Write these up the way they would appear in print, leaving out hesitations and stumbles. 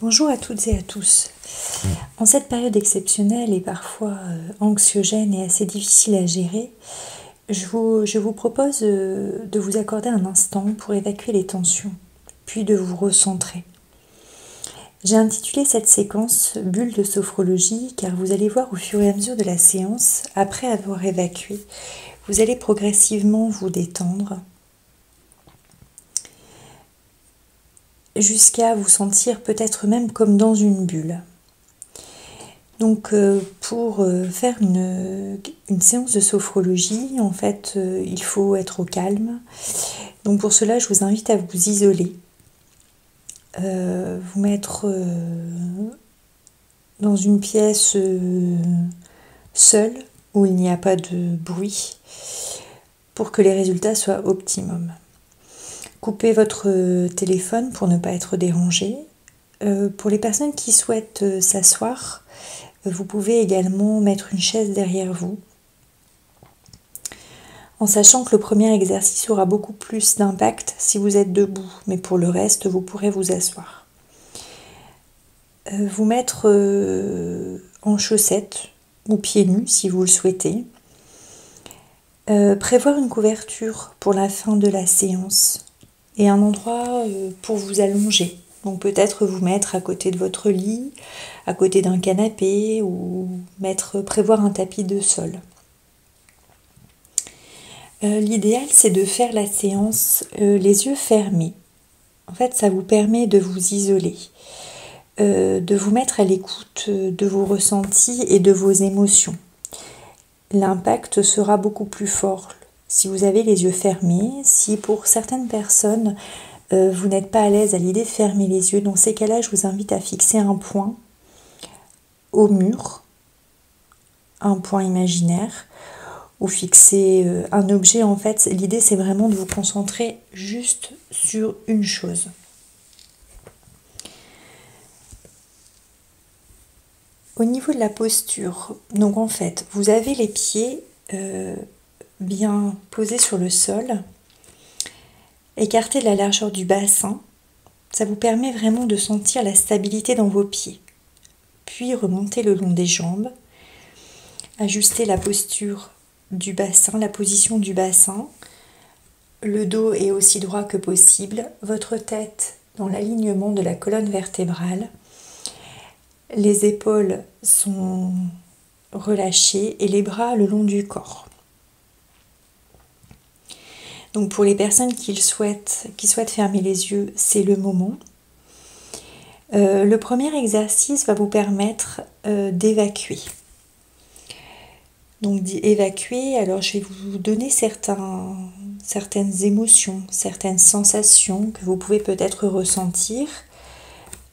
Bonjour à toutes et à tous. En cette période exceptionnelle et parfois anxiogène et assez difficile à gérer, je vous propose de vous accorder un instant pour évacuer les tensions, puis de vous recentrer. J'ai intitulé cette séquence Bulle de sophrologie car vous allez voir au fur et à mesure de la séance, après avoir évacué, vous allez progressivement vous détendre jusqu'à vous sentir peut-être même comme dans une bulle. Donc pour faire une séance de sophrologie, en fait, il faut être au calme. Donc pour cela, je vous invite à vous isoler, vous mettre dans une pièce seule où il n'y a pas de bruit pour que les résultats soient optimum. Coupez votre téléphone pour ne pas être dérangé. Pour les personnes qui souhaitent s'asseoir, vous pouvez également mettre une chaise derrière vous, en sachant que le premier exercice aura beaucoup plus d'impact si vous êtes debout, mais pour le reste, vous pourrez vous asseoir. Vous mettre en chaussettes ou pieds nus si vous le souhaitez. Prévoir une couverture pour la fin de la séance et un endroit pour vous allonger. Donc peut-être vous mettre à côté de votre lit, à côté d'un canapé ou prévoir un tapis de sol. L'idéal, c'est de faire la séance les yeux fermés. En fait, ça vous permet de vous isoler, de vous mettre à l'écoute de vos ressentis et de vos émotions. L'impact sera beaucoup plus fort si vous avez les yeux fermés. Si pour certaines personnes, vous n'êtes pas à l'aise à l'idée de fermer les yeux, dans ces cas-là, je vous invite à fixer un point au mur, un point imaginaire, ou fixer un objet. En fait, l'idée c'est vraiment de vous concentrer juste sur une chose. Au niveau de la posture, donc en fait, vous avez les pieds bien posés sur le sol, écartés de la largeur du bassin. Ça vous permet vraiment de sentir la stabilité dans vos pieds. Puis remonter le long des jambes, ajuster la posture du bassin, la position du bassin. Le dos est aussi droit que possible, votre tête dans l'alignement de la colonne vertébrale. Les épaules sont relâchées et les bras le long du corps. Donc pour les personnes qui souhaitent fermer les yeux, c'est le moment. Le premier exercice va vous permettre d'évacuer. Donc évacuer, alors je vais vous donner certaines émotions, certaines sensations que vous pouvez peut-être ressentir.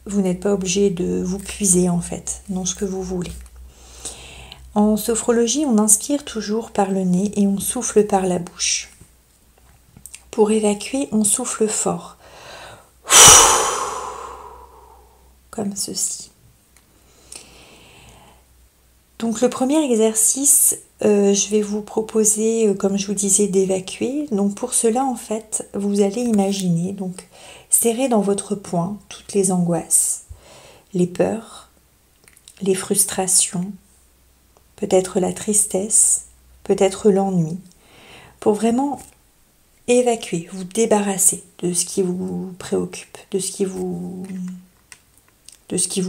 Vous n'êtes pas obligé de vous puiser en fait dans ce que vous voulez. En sophrologie, on inspire toujours par le nez et on souffle par la bouche. Pour évacuer, on souffle fort, comme ceci. Donc le premier exercice, je vais vous proposer, comme je vous disais, d'évacuer. Donc pour cela, en fait, vous allez imaginer, donc serrer dans votre poing toutes les angoisses, les peurs, les frustrations, peut-être la tristesse, peut-être l'ennui, pour vraiment évacuer, vous débarrasser de ce qui vous préoccupe, de ce qui vous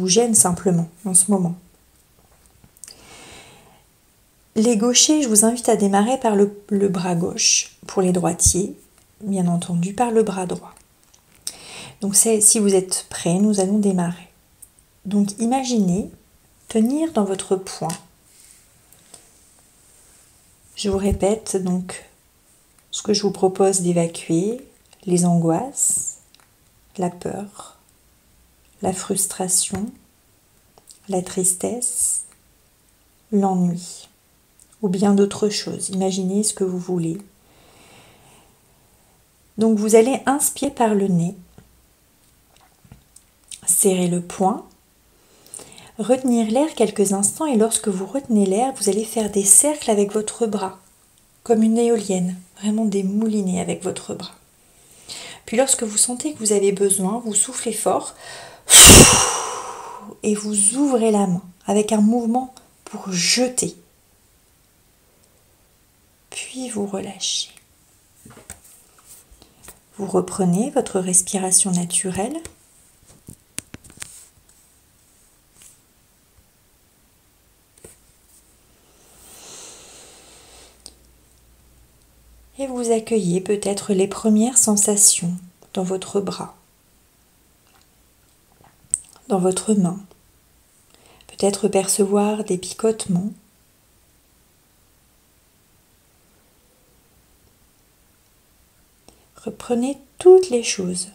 gêne simplement en ce moment. Les gauchers, je vous invite à démarrer par le bras gauche. Pour les droitiers, bien entendu, par le bras droit. Donc si vous êtes prêts, nous allons démarrer. Donc imaginez tenir dans votre poing. Je vous répète donc ce que je vous propose d'évacuer, les angoisses, la peur, la frustration, la tristesse, l'ennui. Ou bien d'autres choses. Imaginez ce que vous voulez. Donc vous allez inspirer par le nez, serrer le poing, retenir l'air quelques instants et lorsque vous retenez l'air, vous allez faire des cercles avec votre bras, comme une éolienne, vraiment des moulinets avec votre bras. Puis lorsque vous sentez que vous avez besoin, vous soufflez fort Et vous ouvrez la main avec un mouvement pour jeter. Puis vous relâchez. Vous reprenez votre respiration naturelle. Et vous accueillez peut-être les premières sensations dans votre bras, dans votre main. Peut-être percevoir des picotements. Reprenez toutes les choses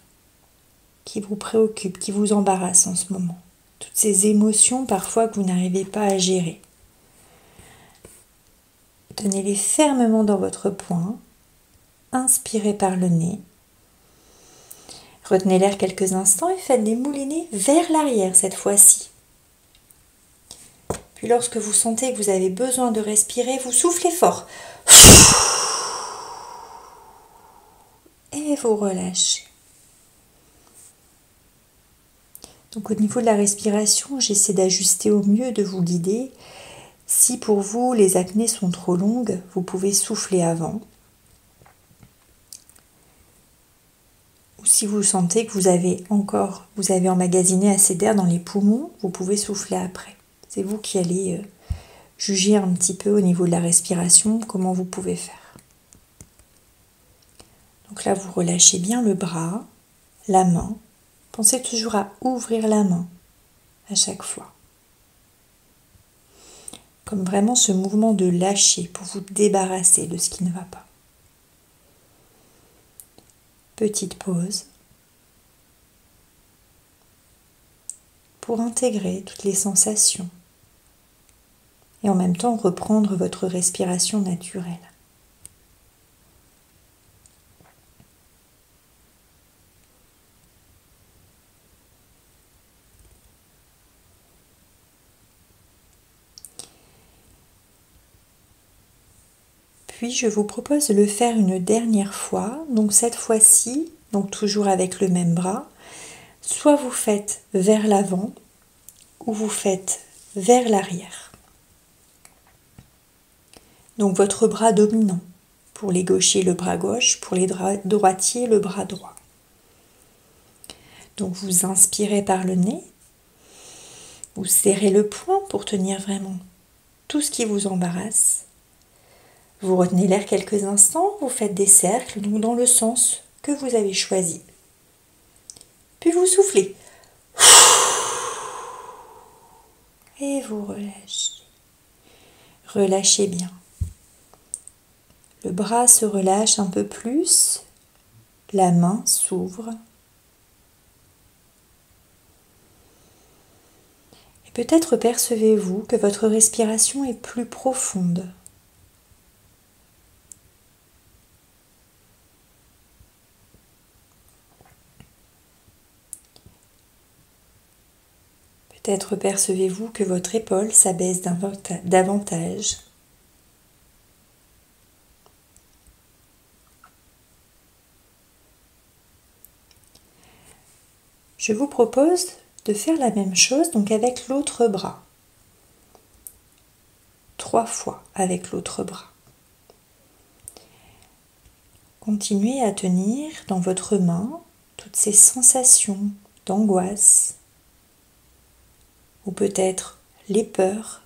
qui vous préoccupent, qui vous embarrassent en ce moment. Toutes ces émotions parfois que vous n'arrivez pas à gérer. Tenez-les fermement dans votre poing. Inspirez par le nez. Retenez l'air quelques instants et faites-les mouliner vers l'arrière cette fois-ci. Puis lorsque vous sentez que vous avez besoin de respirer, vous soufflez fort. Et vous relâchez. Donc au niveau de la respiration, j'essaie d'ajuster au mieux, de vous guider. Si pour vous les apnées sont trop longues, vous pouvez souffler avant. Ou si vous sentez que vous avez emmagasiné assez d'air dans les poumons, vous pouvez souffler après. C'est vous qui allez juger un petit peu au niveau de la respiration, comment vous pouvez faire. Donc là, vous relâchez bien le bras, la main. Pensez toujours à ouvrir la main à chaque fois. Comme vraiment ce mouvement de lâcher pour vous débarrasser de ce qui ne va pas. Petite pause pour intégrer toutes les sensations et en même temps reprendre votre respiration naturelle. Puis je vous propose de le faire une dernière fois, donc cette fois-ci, donc toujours avec le même bras, soit vous faites vers l'avant ou vous faites vers l'arrière. Donc votre bras dominant, pour les gauchers le bras gauche, pour les droitiers le bras droit. Donc vous inspirez par le nez, vous serrez le poing pour tenir vraiment tout ce qui vous embarrasse. Vous retenez l'air quelques instants, vous faites des cercles, donc dans le sens que vous avez choisi. Puis vous soufflez. Et vous relâchez. Relâchez bien. Le bras se relâche un peu plus, la main s'ouvre. Et peut-être percevez-vous que votre respiration est plus profonde. Peut-être percevez-vous que votre épaule s'abaisse davantage. Je vous propose de faire la même chose donc avec l'autre bras. 3 fois avec l'autre bras. Continuez à tenir dans votre main toutes ces sensations d'angoisse ou peut-être les peurs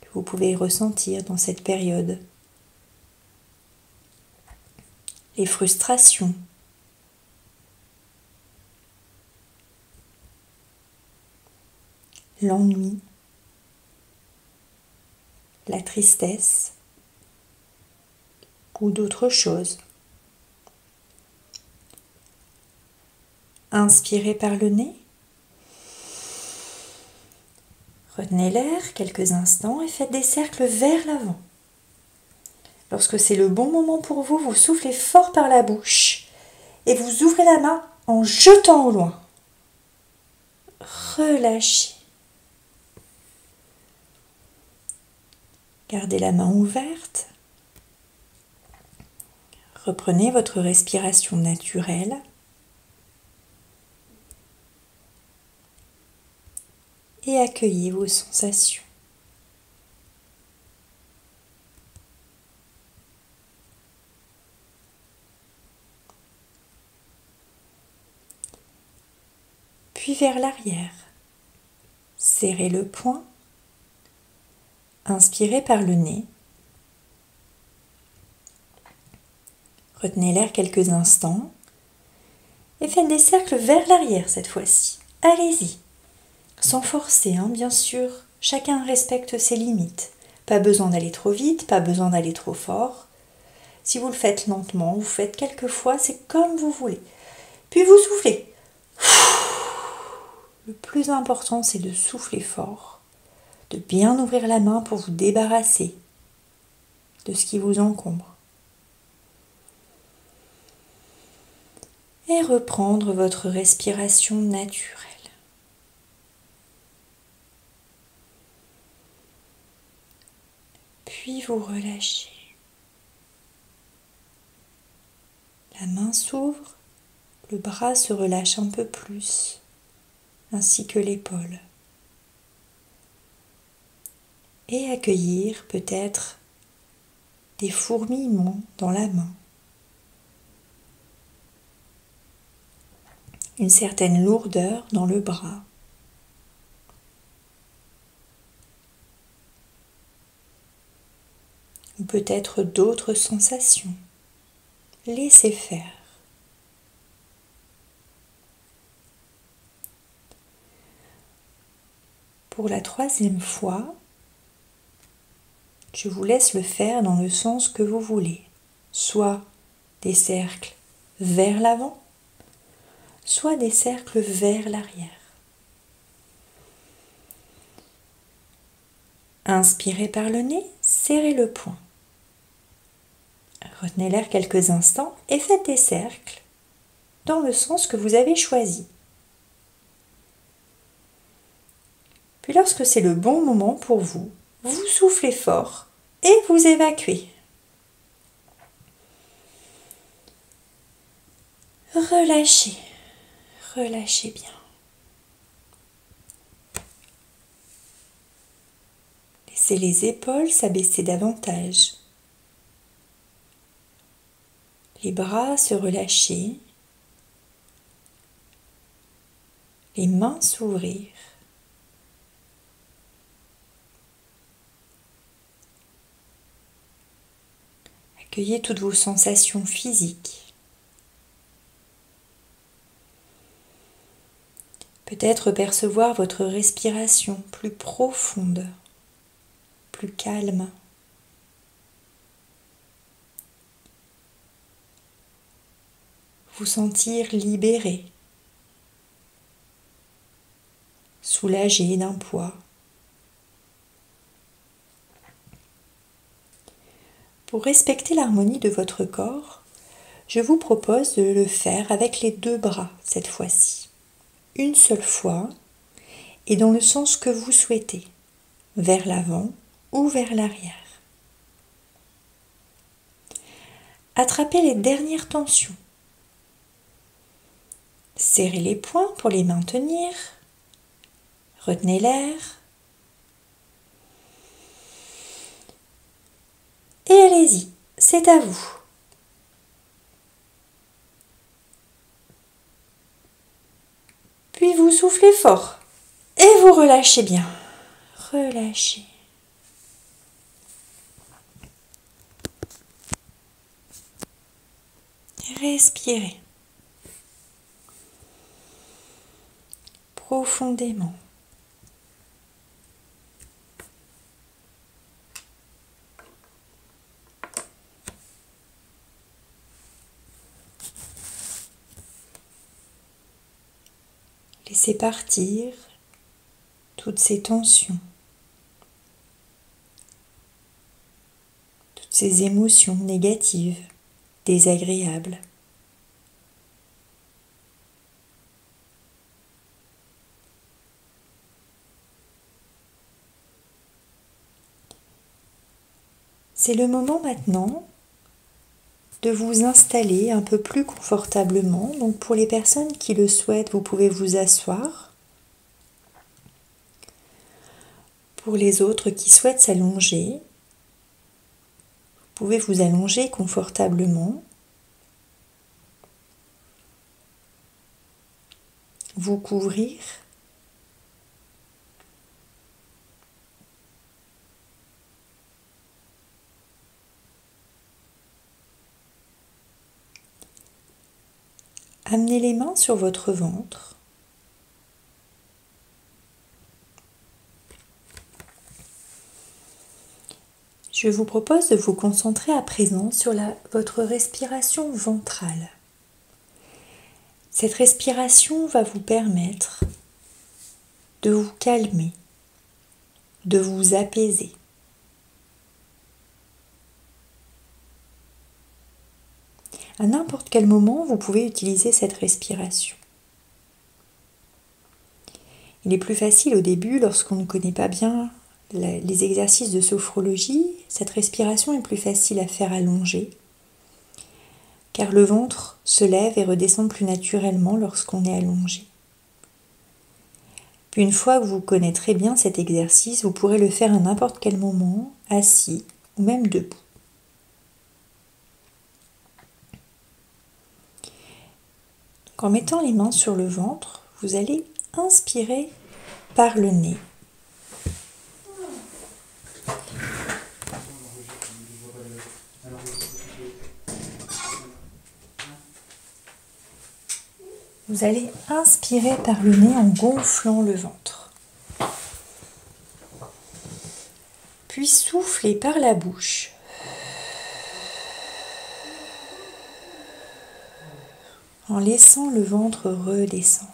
que vous pouvez ressentir dans cette période, les frustrations, l'ennui, la tristesse ou d'autres choses. Inspirez par le nez. Retenez l'air quelques instants et faites des cercles vers l'avant. Lorsque c'est le bon moment pour vous, vous soufflez fort par la bouche et vous ouvrez la main en jetant au loin. Relâchez. Gardez la main ouverte. Reprenez votre respiration naturelle. et accueillez vos sensations. Puis vers l'arrière, serrez le poing, inspirez par le nez, retenez l'air quelques instants et faites des cercles vers l'arrière cette fois-ci. Allez-y, sans forcer, bien sûr, chacun respecte ses limites. Pas besoin d'aller trop vite, pas besoin d'aller trop fort. Si vous le faites lentement, vous faites quelques fois, c'est comme vous voulez. Puis vous soufflez. Le plus important, c'est de souffler fort, de bien ouvrir la main pour vous débarrasser de ce qui vous encombre. Et reprendre votre respiration naturelle. Puis vous relâchez. La main s'ouvre, le bras se relâche un peu plus, ainsi que l'épaule. Et accueillir peut-être des fourmillements dans la main. Une certaine lourdeur dans le bras. Ou peut-être d'autres sensations. Laissez faire. Pour la troisième fois, je vous laisse le faire dans le sens que vous voulez. Soit des cercles vers l'avant, soit des cercles vers l'arrière. Inspirez par le nez, serrez le poing. Retenez l'air quelques instants et faites des cercles dans le sens que vous avez choisi. Puis lorsque c'est le bon moment pour vous, vous soufflez fort et vous évacuez. Relâchez, relâchez bien. Laissez les épaules s'abaisser davantage. Les bras se relâcher. Les mains s'ouvrir. Accueillez toutes vos sensations physiques. Peut-être percevoir votre respiration plus profonde, plus calme. Vous sentir libéré, soulagé d'un poids. Pour respecter l'harmonie de votre corps, je vous propose de le faire avec les deux bras cette fois-ci. Une seule fois et dans le sens que vous souhaitez, vers l'avant ou vers l'arrière. Attrapez les dernières tensions. Serrez les poings pour les maintenir. Retenez l'air. Et allez-y, c'est à vous. Puis vous soufflez fort et vous relâchez bien. Relâchez. Respirez profondément. Laissez partir toutes ces tensions, toutes ces émotions négatives, désagréables. C'est le moment maintenant de vous installer un peu plus confortablement. Donc pour les personnes qui le souhaitent, vous pouvez vous asseoir. Pour les autres qui souhaitent s'allonger, vous pouvez vous allonger confortablement, vous couvrir. Amenez les mains sur votre ventre. Je vous propose de vous concentrer à présent sur votre respiration ventrale. Cette respiration va vous permettre de vous calmer, de vous apaiser. À n'importe quel moment, vous pouvez utiliser cette respiration. Il est plus facile au début, lorsqu'on ne connaît pas bien les exercices de sophrologie. Cette respiration est plus facile à faire allongée, car le ventre se lève et redescend plus naturellement lorsqu'on est allongé. Puis une fois que vous connaîtrez bien cet exercice, vous pourrez le faire à n'importe quel moment, assis ou même debout. En mettant les mains sur le ventre, vous allez inspirer par le nez. Vous allez inspirer par le nez en gonflant le ventre. Puis souffler par la bouche. En laissant le ventre redescendre.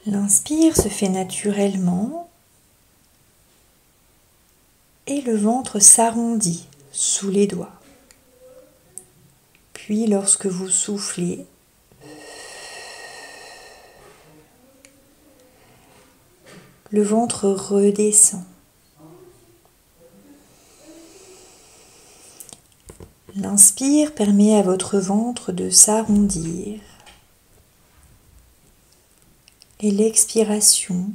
L'inspire se fait naturellement et le ventre s'arrondit sous les doigts. Puis lorsque vous soufflez, le ventre redescend. L'inspire permet à votre ventre de s'arrondir et l'expiration,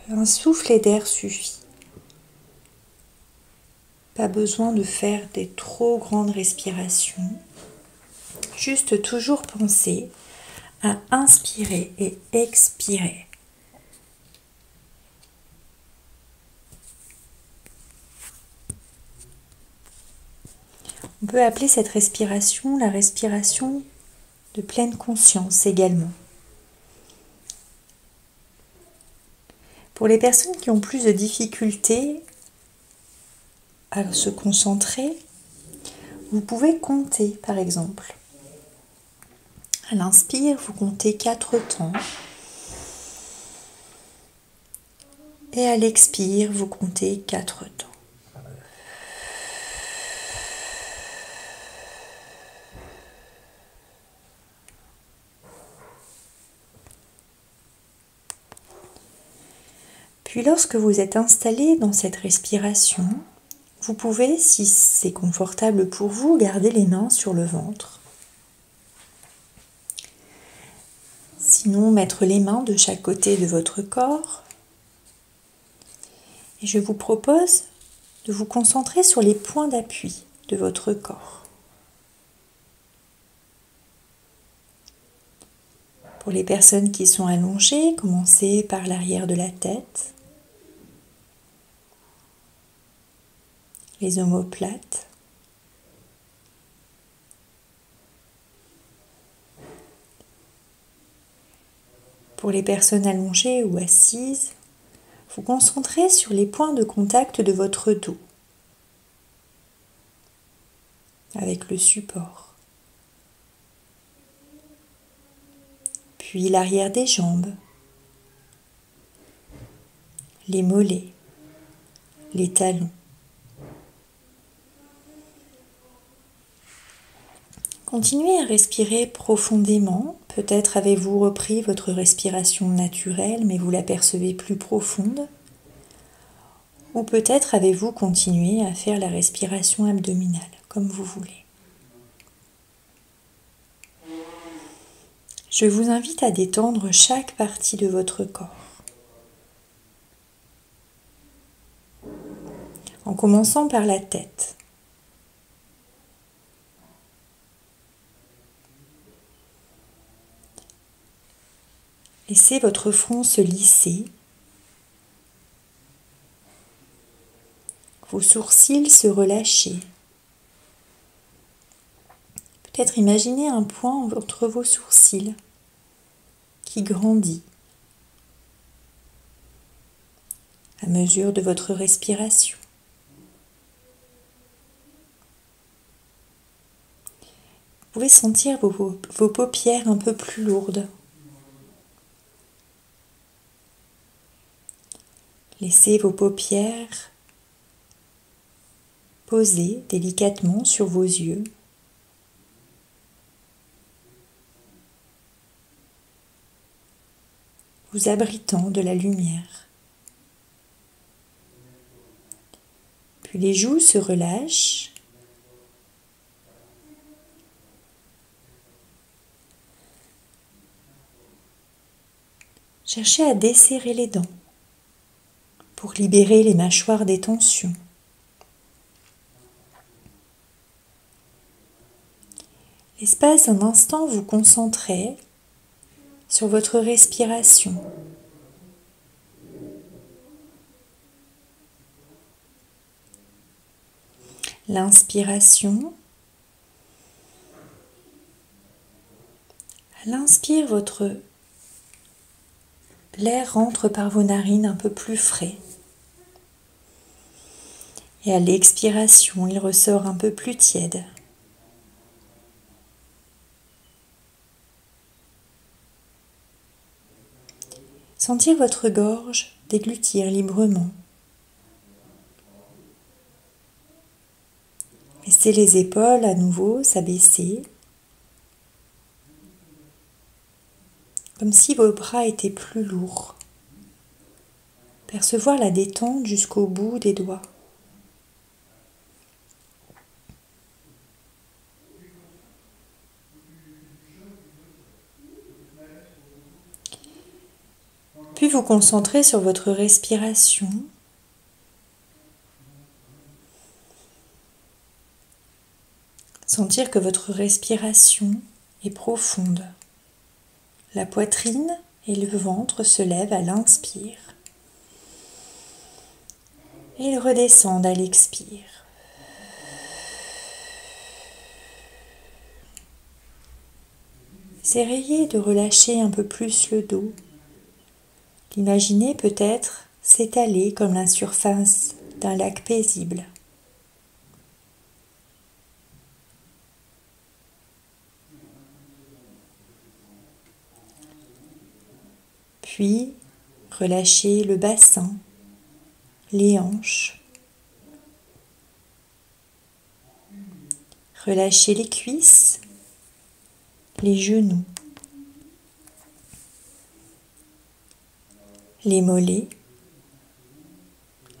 un soufflet d'air suffit. Pas besoin de faire des trop grandes respirations, juste toujours penser à inspirer et expirer. On peut appeler cette respiration la respiration de pleine conscience également. Pour les personnes qui ont plus de difficultés à se concentrer, vous pouvez compter par exemple. À l'inspire, vous comptez 4 temps. Et à l'expire, vous comptez 4 temps. Puis lorsque vous êtes installé dans cette respiration, vous pouvez, si c'est confortable pour vous, garder les mains sur le ventre. Sinon, mettre les mains de chaque côté de votre corps. Et je vous propose de vous concentrer sur les points d'appui de votre corps. Pour les personnes qui sont allongées, commencez par l'arrière de la tête, les omoplates, pour les personnes allongées ou assises, vous concentrez sur les points de contact de votre dos avec le support. Puis l'arrière des jambes, les mollets, les talons. Continuez à respirer profondément. Peut-être avez-vous repris votre respiration naturelle, mais vous la percevez plus profonde. Ou peut-être avez-vous continué à faire la respiration abdominale, comme vous voulez. Je vous invite à détendre chaque partie de votre corps. En commençant par la tête. Laissez votre front se lisser, vos sourcils se relâcher. Peut-être imaginez un point entre vos sourcils qui grandit à mesure de votre respiration. Vous pouvez sentir vos paupières un peu plus lourdes. Laissez vos paupières posées délicatement sur vos yeux. Vous abritant de la lumière. Puis les joues se relâchent. Cherchez à desserrer les dents pour libérer les mâchoires des tensions. L'espace d'un instant, vous concentrez sur votre respiration. L'inspiration. À l'inspire, l'air rentre par vos narines un peu plus frais. Et à l'expiration, il ressort un peu plus tiède. Sentir votre gorge déglutir librement. Laissez les épaules à nouveau s'abaisser, comme si vos bras étaient plus lourds. Percevoir la détente jusqu'au bout des doigts. Puis vous concentrer sur votre respiration. Sentir que votre respiration est profonde. La poitrine et le ventre se lèvent à l'inspire. Et ils redescendent à l'expire. Essayez de relâcher un peu plus le dos. Imaginez peut-être s'étaler comme la surface d'un lac paisible. Puis, relâchez le bassin, les hanches. Relâchez les cuisses, les genoux. Les mollets,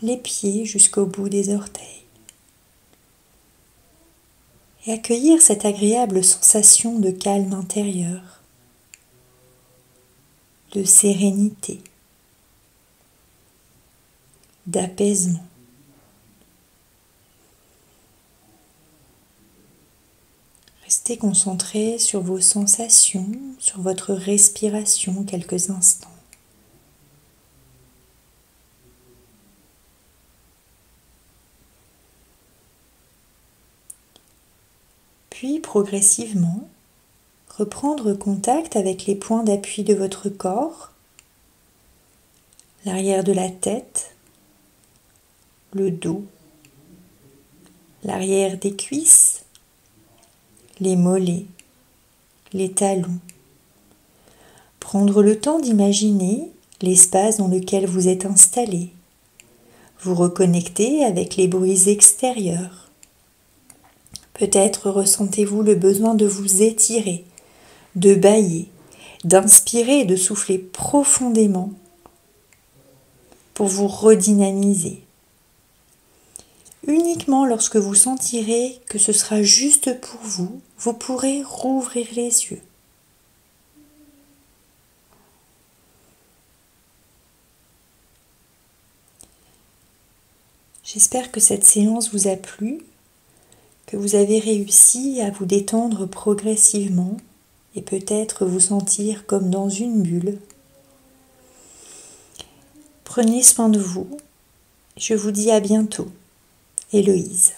les pieds jusqu'au bout des orteils. Et accueillir cette agréable sensation de calme intérieur, de sérénité, d'apaisement. Restez concentré sur vos sensations, sur votre respiration quelques instants. Puis progressivement, reprendre contact avec les points d'appui de votre corps, l'arrière de la tête, le dos, l'arrière des cuisses, les mollets, les talons. Prendre le temps d'imaginer l'espace dans lequel vous êtes installé. Vous reconnecter avec les bruits extérieurs. Peut-être ressentez-vous le besoin de vous étirer, de bâiller, d'inspirer et de souffler profondément pour vous redynamiser. Uniquement lorsque vous sentirez que ce sera juste pour vous, vous pourrez rouvrir les yeux. J'espère que cette séance vous a plu, que vous avez réussi à vous détendre progressivement et peut-être vous sentir comme dans une bulle. Prenez soin de vous. Je vous dis à bientôt. Héloïse.